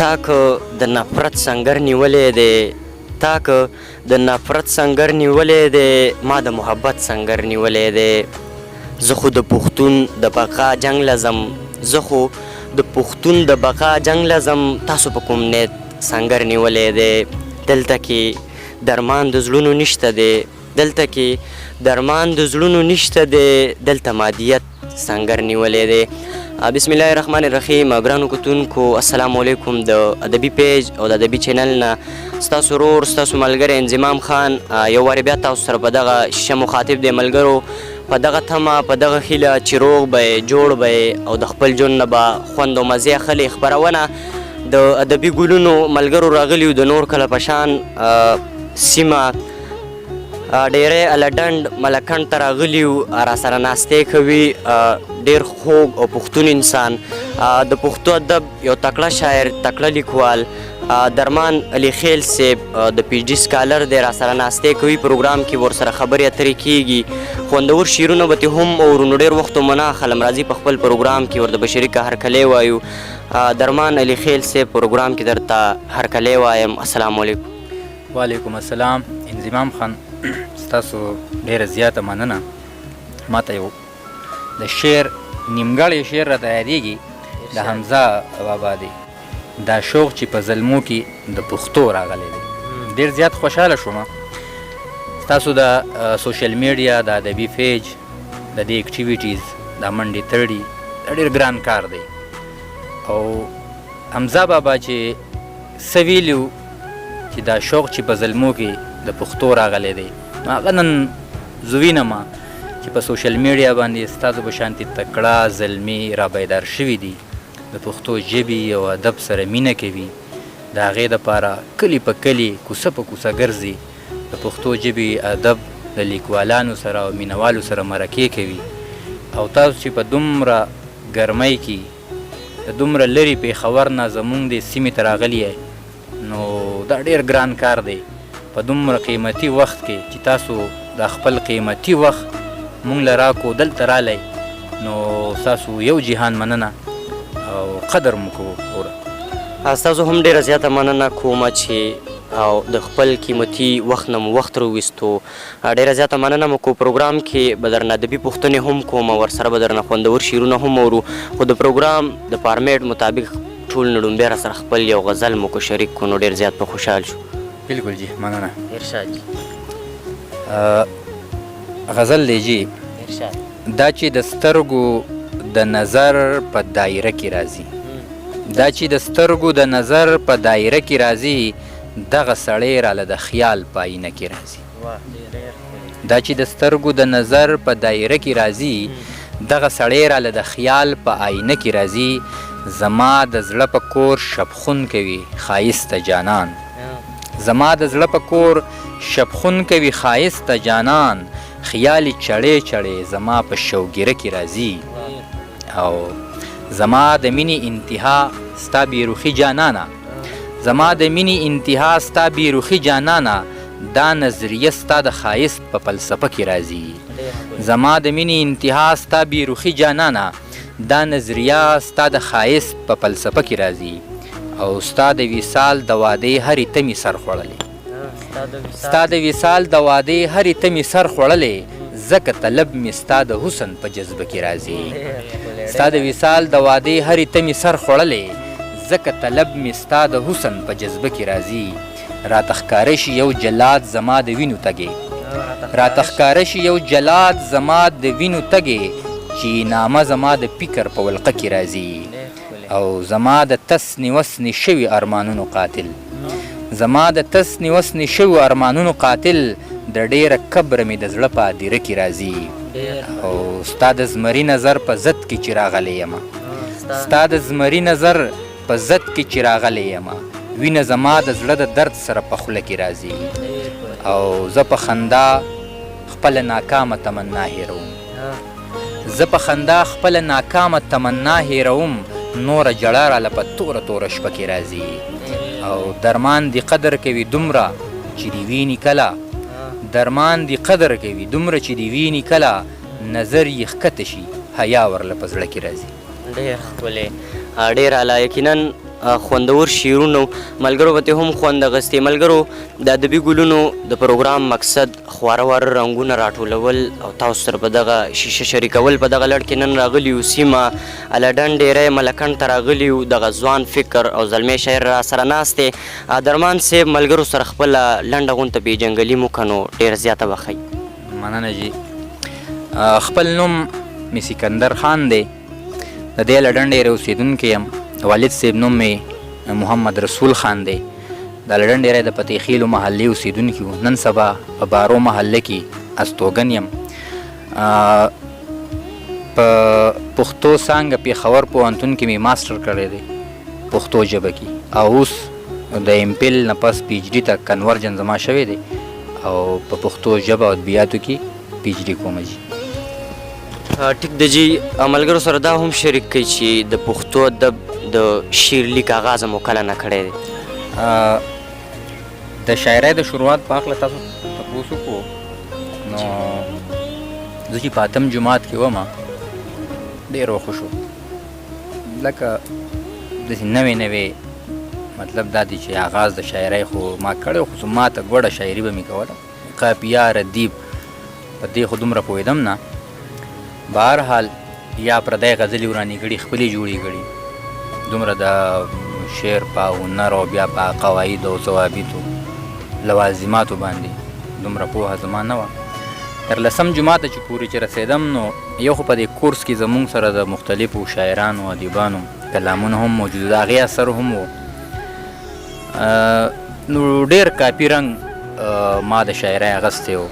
تا که د نفرت سنګر نیولې دی، تا که د نفرت سنګر نیولې دی، ما د محبت سنګر نیولې دی. زه خو د پښتون د بقا جنګ لزم، زه خو د پښتون د بقا جنګ لزم، تاسو په کوم نیت سنګر نیولې دی. دلته کې درمان د زړونو نشته دی، دلته کې درمان د زړونو نشته دی، دلته مادیت سنګر نیولې دی. بسم الله الرحمن الرحیم. ګرانو کتونکو السلام علیکم. د ادبي پیج او د ادبي چینل نه ستاسو ورور ستاسو ملګری انضمام خان یو وارې بیا تاسو سره په دغه شیشه مخاطب دی. ملګرو په دغه تمه په دغه هیله چې روغ به جوړ به او د خپل ژوند نه به خوند او مزې اخلي خپرونه د ادبي ګلونو ملګرو راغلي د نور کله په شان سیمه ډیری الډنډ ملکنډ ته راغلي وو، راسره ناستې کوي. ډېر خوږ او پښتون انسان، د پښتو ادب یو تکړه شاعر، تکړه لیکوال درمان علي خیل صاحب د پی ایچ ډي سکالر دی، راسره ناستې کوي. پروګرام کې ورسره خبرې اترې کېږي، خوندور شعرونه به ترې هم اورو. نو ډېر وخت مو نه اخلم، راځي په خپل پروګرام کې ورته به شریکه هرکلی وایو. درمان علي خیل صاحب پروګرام کې درته هرکلی وایم. السلام علیکم. وعلیکم السلام. انضمام خان ستاسو ډېره زیاته مننه. ماته یو د شعر نیمګړی شعر راته یادېږي، د حمزه بابا دی، دا شوق چې په زلمو کې د پښتو راغلی دی. ډېر زیات خوشحاله شوم. ستاسو د سوشل میډیا د ادبي پیج د دې اکټیویټیز دا منډې تړي دا ډېر ګران کار دی. او حمزه بابا چې څه ویلي و چې دا شوق چې په زلمو کې د پښتو راغلی دی، هغه نن زه وینم چې په سوشل میډیا باندې ستاسو په شانتې تکړه زلمي را بیدار شوي دي، د پښتو ژبې او ادب سره مینه کوي، د هغې دپاره کلي په کلي کوڅه په کوڅه ګرځي، د پښتو ژبې ادب د لیکوالانو سره او مینوالو سره مرکې کوي. او تاسو چې په دومره ګرمۍ کې د دومره لرې پېښور نه زموږ دې سیمې ته راغلي یئ، نو دا ډېر ګران کار دی. په دومره قیمتي وخت کې چې تاسو د خپل قیمتي وخت مونږ له راکو دلته رالی، نو ستاسو یو جهان مننه او قدر مو کوو. ستاسو هم ډېره زیاته مننه کومه چې او د خپل قیمتي وخت نه مو وخت راویستو. ډېره زیاته مننه مو کو. پروګرام کې به درنه ادبي پوښتنې هم کوم، ورسره به درنه خوندور شعرونه هم اورو. خو د پروګرام د فارمیټ مطابق ټول نه لومبیا را سره خپل یو غزل مو کو شریک کو، نو ډېر زیات به خوشحال شو. بالکل جی، مننه. ارشاد جی. غزل دی جی. ارشاد. دا چې د سترګو د نظر په دایره کې راځي، دا چې د سترګو د نظر په دایره کې راځي، دغه سړی راله د خیال په آینه کې راځي. دا چې د سترګو د نظر په دایره کې راځي، دغه سړی راله د خیال په آینه کې راځي. زما د زړه په کور شبخون کوي ښایسته جانان، زما د زړه په کور شبخون کوي ښایسته جانان، خیالي چړې چړې زما په شوګیره کې راځي. او زما د مینې انتها ستا بیروخي جانانه، زما د مینې انتها ستا بیروخي جانانه، دا نظریه ستا د ښایست په فلسفه کې راځي. زما د مینې انتها ستا بیروخي جانانه، دا نظریه ستا د ښایست په فلسفه کې راځي. او ستا د وصال د وادې هرې تمې سر خوړلې، ستا د وصال د وادې هرې تمې سر خوړلې، ځکه طلب مې ستا د حسن په جذبه کې راځي. ستا د وصال د وادې هرې تمې سر خوړلې، ځکه طلب مې ستا د حسن په جذبه کې راځي. راته ښکاره شي یو جلاد زما د وینو تږې، راته ښکاره شي یو جلاد زما د وینو تږې، چې نامه زما د فکر په ولقه کې راځي. او زما د تسنې وسنې شوي ارمانونو قاتل، زما د تسنې وسنې شوي ارمانونو قاتل، د ډېره کبره مې د زړه په هدیره کې راځي. او ستا د زمري نظر په ضد کې چې راغلی یمه، ستا د زمري نظر په ضد کې چې راغلی یمه، وینه زما د زړه د درد سره په خوله کې راځي. او زه په خندا خپله ناکامه تمنا هېروم، زه په خندا خپله ناکامه تمنا هېروم، نوره جړه راله په توره توره شپه کې راځي. او درمان دی قدر کوي دومره چې دی ویني کله، درمان دی قدر کوي دومره چې دی ویني کله، نظر یې ښکته شي حیا ورله په زړه کې راځي. ډېر ښکلی، ډېر اعلی. یقینا خوندور شعرونه ملګرو به هم خوند اخیستې. ملګرو د ادبي ګلونو د پروګرام مقصد خواره واره رنګونه راټولول او تاسو سره په دغه شیشه شریکول. په دغه لړ کې نن راغلي یو سیمه الډن ډیری ملکنډ ته راغلي یو دغه ځوان فکر او زلمی شاعر را سره ناست دی. درمان صاحب ملګرو سره خپله لنډه غونته پیژنګلي مو که نو ډېره زیاته به ښایي. مننه جی. خپل نوم مې سکندر خان دی، د دې لډن ډیری اوسېدونکی یم. والد صاحب نوم مې محمد رسول خان دی، د لډن ډیری د پتې خیلو محلې اوسېدونکي وو. نن سبا په بارو محله کې استوګن یم. په پښتو څانګه پېښور پوهنتون کې مې ماسټر کړی دی پښتو ژبه کې، او اوس د ایم پیل نه پس پی ایچ ډي ته کنورجن زما شوی دی او په پښتو ژبه او ادبیاتو کې پی ایچ ډي کوم جي. ټیک د جی ملګرو سره دا هم شریک کوي چې د پښتو ادب د شعر لیک آغاز مو کله نه کړی دی؟ د شاعرۍ د شروعات په هکله تاسو تپوس وکړو نو زه چې په اتم جماعت کې وم ډېر وخوښ وم، لکه داسې نوې نوې مطلب دا دی چې آغاز د شاعرۍ خو ما کړی، خو ما ته ګوډه شاعري به مې کوله، قافیه ردیب په دې خو دومره پوهېدم نه. بهرحال یا پردی غزلې ورانې کړي خپلې جوړې کړي، دومره د شعر په هنر او بیا په قواعد او ضوابطو لوازماتو باندې دومره پوهه زما نه وه. تر لسم جماعته چې پورې چې رسېدم نو یو خو په دې کورس کې زموږ سره د مختلفو شاعرانو ادیبانو کلامونه هم موجود د هغې اثر هم و. نو ډېر کاپي رنګ ما د شاعرۍ اخیستی و.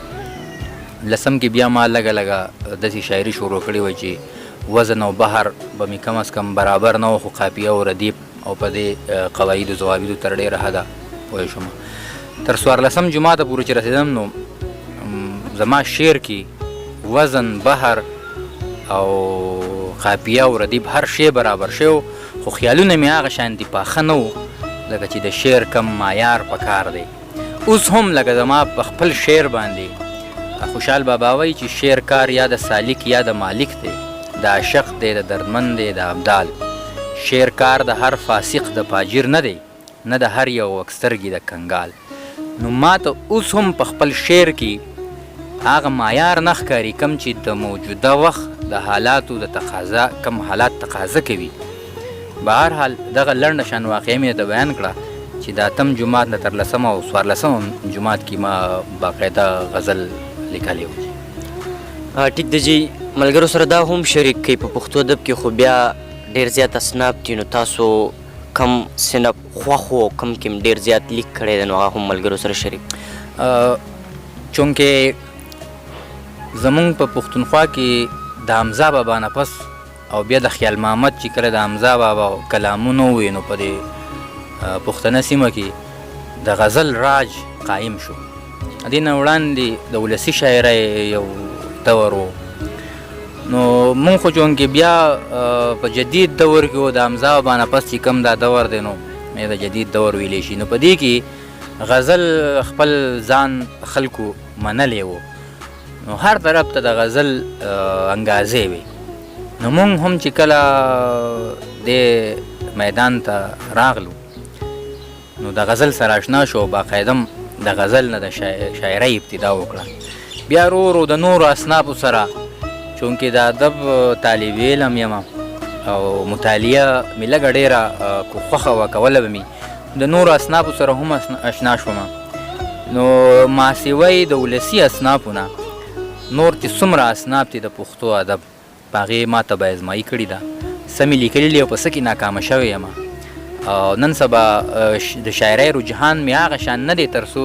لسم کې بیا ما لږه لږه داسې شاعري شروع کړې وه چې وزن او بحر به مې کم از کم برابر نه و، خو قافیه او ردیب او په دې قواعدو ضوابطو تر ډېره حده پوه شوم. تر څوارلسم جماعته پورې چې رسېدم نو زما شعر کې وزن، بحر او قافیه او ردیب هر شی برابر شوی، خو خیالونه مې هغه شانتي پاخه نه وو لکه چې د شعر کم معیار پکار دی. اوس هم لکه زما په خپل شعر باندې خوشحال بابا وایي چې شعر کار یا د سالک یا د مالک دی، د عاشق دی، د دردمند دی، د ابدال. شعر کار د هر فاسق د فاجر نه دی، نه د هر یو وکسترګي د کنګال. نو ما ته اوس هم په خپل شعر کې هغه معیار نه ښکاري کم چې د موجوده وخت د حالاتو د تقاضا کم حالات تقاضا کوي. بهرحال دغه لنډه شان واقعه مې د بیان کړه چې د اتم جماعت نه تر لسم او څوارلسم جماعت کې ما باقاعده غزل لیکلی و. ټیک د جی ملګرو سره دا هم شریک کوي په پښتو ادب کې خو بیا ډېر زیات اصناف دي، نو تاسو کم صنف خوښ و کم کې ډېر زیات لیک کړی دی نو هغه هم ملګرو سره شریک. چونکې زمونږ په پښتونخوا کې د حمزه بابا نه پس او بیا د خیال محمد چې کله د حمزه بابا کلامونه وویل نو په دې پښتنه سیمه کې د غزل راج قایم شو. دې نه وړاندې د ولسي شاعرۍ یو دور و، نو مونږ خو چونکې بیا په جدید دور کې و د حمزه بابا نه پس چې کوم دا دور دی نو د جدید دور ویلی شي، نو په دې کې غزل خپل ځان خلکو منلی و، نو هر طرف ته د غزل انګازې وي. نو مونږ هم چې کله دې میدان ته راغلو نو د غزل سره اشنا شو، باقاعده د غزل نه د شاعرۍ ابتدا وکړه. بیا ورو ورو د نورو اصنافو سره چونکې د ادب طالب علم یم او مطالعه مې لږه ډېره خوښه وه، کوله به مې د نورو اصنافو سره هم اشنا شوم. نو ما سوی د ولسي اصنافو نه نور چې څومره اصناف دي د پښتو ادب په هغې ما ته به ازمایي کړې ده، سمې لیکلي او په څه کې ناکامه شوی یم. او نن سبا د شاعرۍ رجحان مې هغه شان نه دی تر څو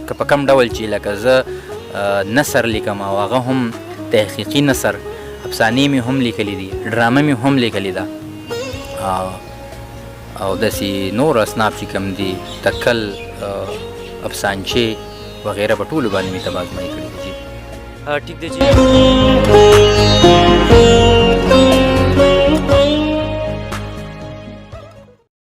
که په کوم ډول چې لکه زه نثر لیکم او هغه هم تحقیقي نثر، افسانې مې هم لیکلي دي، ډرامه مې هم لیکلې ده او داسې نور اصناف چې کوم دي تکل، افسانچې وغیره په ټولو باندې مې ته به ازمایي کړې دي. ټیک دی جی